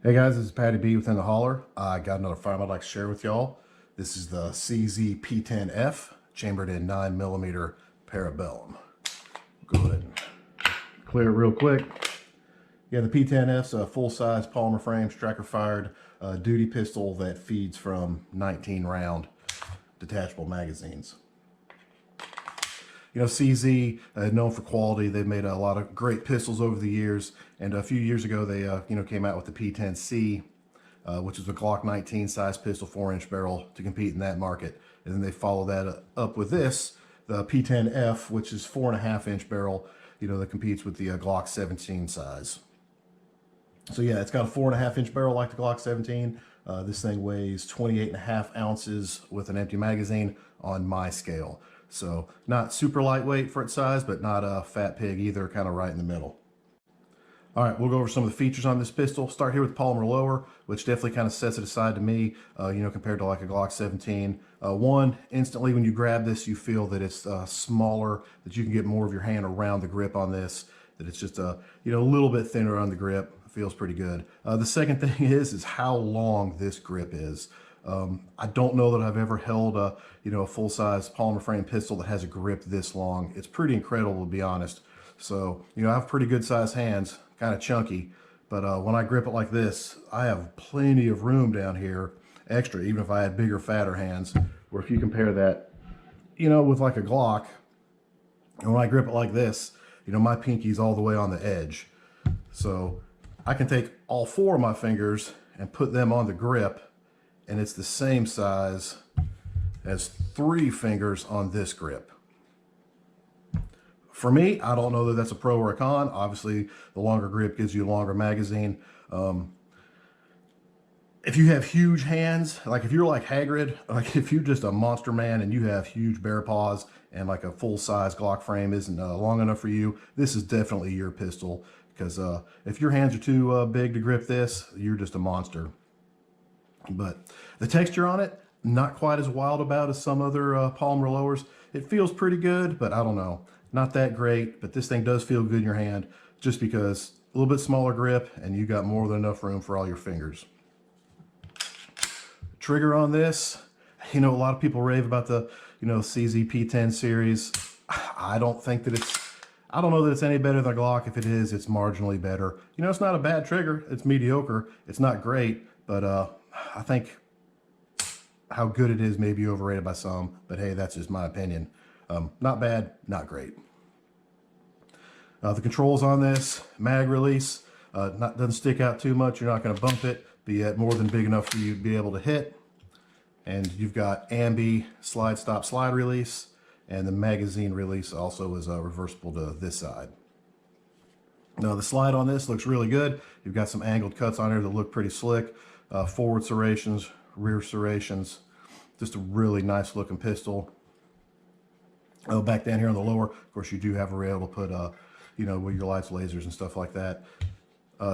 Hey guys, this is Patty B within the Holler. I got another firearm I'd like to share with y'all. This is the CZ P-10F, chambered in 9mm Parabellum. Go ahead and clear it real quick. Yeah, the P-10F's a full-size polymer frame, striker-fired duty pistol that feeds from 19-round detachable magazines. You know, CZ, known for quality. They've made a lot of great pistols over the years. And a few years ago, they came out with the P-10C, which is a Glock 19 size pistol, 4-inch barrel to compete in that market. And then they follow that up with this, the P-10F, which is 4.5-inch barrel, that competes with the Glock 17 size. So yeah, it's got a 4.5-inch barrel like the Glock 17. This thing weighs 28.5 ounces with an empty magazine on my scale. So not super lightweight for its size, but not a fat pig either, kind of right in the middle. All right, we'll go over some of the features on this pistol. Start here with the polymer lower, which definitely kind of sets it aside to me, compared to like a Glock 17. One, instantly when you grab this, you feel that it's smaller, that you can get more of your hand around the grip on this, that it's just a little bit thinner on the grip. It feels pretty good. The second thing is how long this grip is. I don't know that I've ever held a full-size polymer frame pistol that has a grip this long. It's pretty incredible, to be honest. So, I have pretty good sized hands, kind of chunky, but when I grip it like this, I have plenty of room down here, extra, even if I had bigger, fatter hands. Where if you compare that, with like a Glock, and when I grip it like this, my pinky's all the way on the edge. So I can take all 4 of my fingers and put them on the grip, and it's the same size as 3 fingers on this grip. For me, I don't know that that's a pro or a con. Obviously, the longer grip gives you a longer magazine. If you have huge hands, like if you're like Hagrid, like if you're just a monster man and you have huge bear paws and like a full-size Glock frame isn't long enough for you, this is definitely your pistol. Because if your hands are too big to grip this, you're just a monster. But the texture on it, not quite as wild about as some other polymer lowers. It feels pretty good, but I don't know. Not that great, but this thing does feel good in your hand just because a little bit smaller grip and you got more than enough room for all your fingers. Trigger on this, a lot of people rave about the, CZ P10 series. I don't know that it's any better than a Glock. If it is, it's marginally better. It's not a bad trigger. It's mediocre. It's not great, but I think how good it is may be overrated by some, but hey, that's just my opinion. Not bad, not great. The controls on this, mag release, doesn't stick out too much. You're not going to bump it, but yet more than big enough for you to be able to hit. And you've got ambi, slide, stop, slide release, and the magazine release also is reversible to this side. Now the slide on this looks really good. You've got some angled cuts on here that look pretty slick. Forward serrations, rear serrations, just a really nice looking pistol. Back down here on the lower, of course, you do have a rail to put, with your lights, lasers, and stuff like that.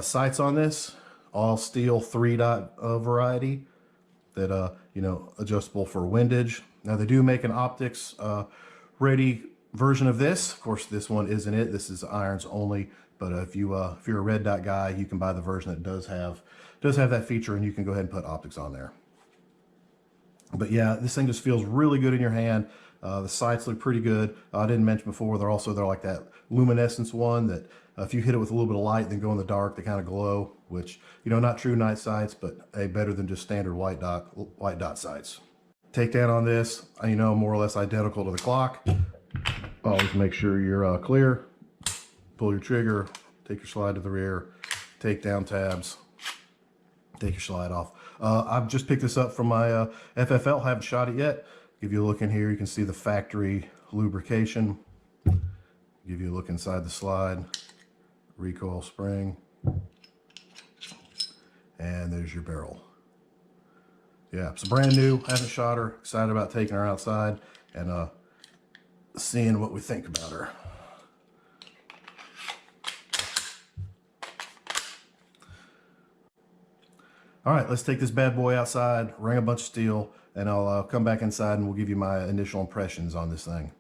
Sights on this, all steel 3-dot variety that, adjustable for windage. Now they do make an optics ready version of this. Of course, this one isn't it. This is irons only. But if you're a red dot guy, you can buy the version that does have that feature, and you can go ahead and put optics on there. But yeah, this thing just feels really good in your hand. The sights look pretty good. I didn't mention before, they're like that luminescence one that if you hit it with a little bit of light, then go in the dark, they kind of glow, which, not true night sights, but better than just standard white dot sights. Takedown on this, more or less identical to the Glock. Always make sure you're clear. Pull your trigger, take your slide to the rear, take down tabs, take your slide off. I've just picked this up from my FFL, haven't shot it yet. Give you a look in here, you can see the factory lubrication. Give you a look inside the slide, recoil spring, and there's your barrel. Yeah, it's brand new, haven't shot her, excited about taking her outside and seeing what we think about her. All right, let's take this bad boy outside, ring a bunch of steel, and I'll come back inside and we'll give you my initial impressions on this thing.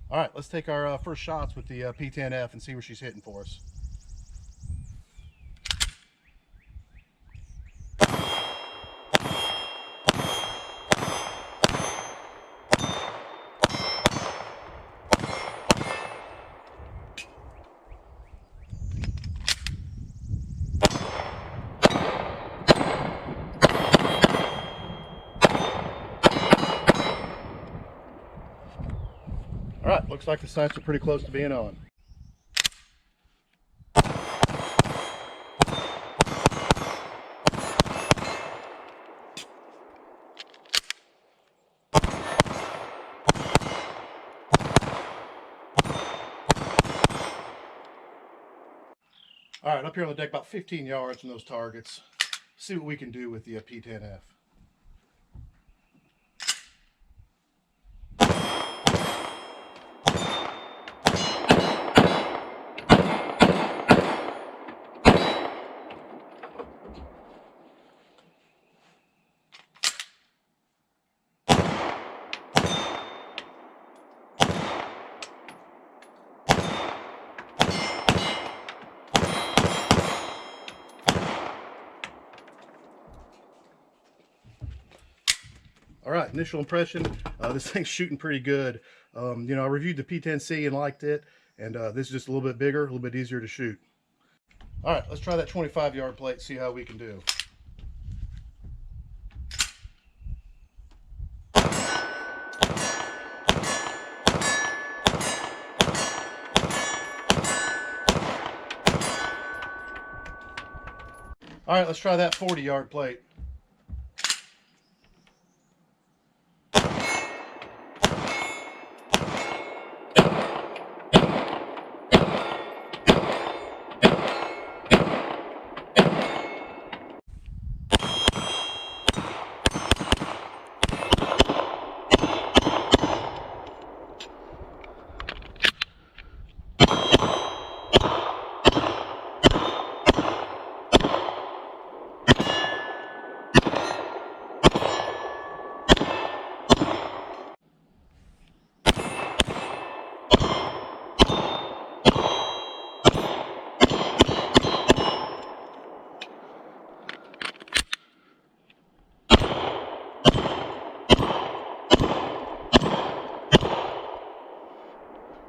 All right, let's take our first shots with the P-10F and see where she's hitting for us. All right, looks like the sights are pretty close to being on. All right, up here on the deck, about 15 yards from those targets. See what we can do with the P-10F. All right, initial impression, this thing's shooting pretty good. You know, I reviewed the P-10C and liked it, and this is just a little bit bigger, a little bit easier to shoot. All right, let's try that 25-yard plate, see how we can do. All right, let's try that 40-yard plate.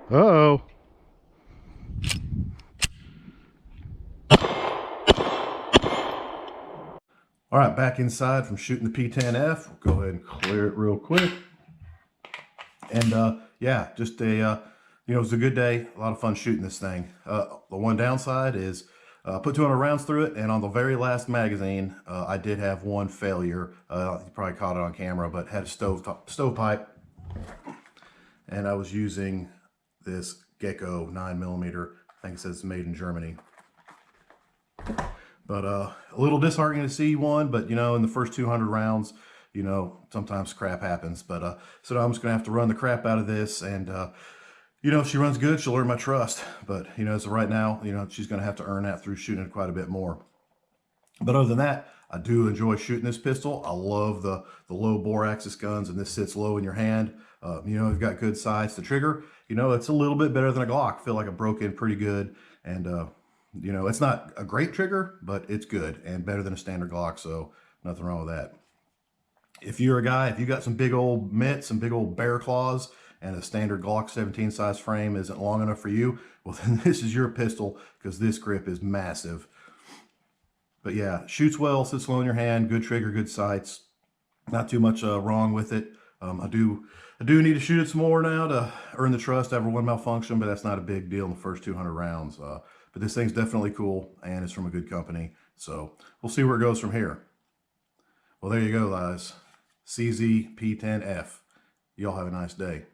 Uh-oh. All right, back inside from shooting the P-10F. We'll go ahead and clear it real quick. And yeah, just a, you know, it was a good day. A lot of fun shooting this thing. The one downside is put 200 rounds through it, and on the very last magazine, I did have one failure. You probably caught it on camera, but had a stovepipe, and I was using this Gecko 9mm. I think it says it's made in Germany. But a little disheartening to see one, but you know, in the first 200 rounds, you know, sometimes crap happens. But so I'm just gonna have to run the crap out of this, and you know, if she runs good, she'll earn my trust. But you know, as of right now, you know, she's gonna have to earn that through shooting it quite a bit more. But other than that, I do enjoy shooting this pistol. I love the low bore axis guns, and this sits low in your hand. You know, you've got good sights. The trigger, you know, it's a little bit better than a Glock. I feel like I broke in pretty good, and you know, it's not a great trigger, but it's good and better than a standard Glock, so nothing wrong with that. If you're a guy, if you got some big old mitts, some big old bear claws, and a standard Glock 17 size frame isn't long enough for you, well then this is your pistol, because this grip is massive. But yeah, shoots well, sits low in your hand, good trigger, good sights. Not too much wrong with it. I do need to shoot it some more now to earn the trust after one malfunction, but that's not a big deal in the first 200 rounds. But this thing's definitely cool, and it's from a good company. So we'll see where it goes from here. Well, there you go, guys. CZ P-10F. Y'all have a nice day.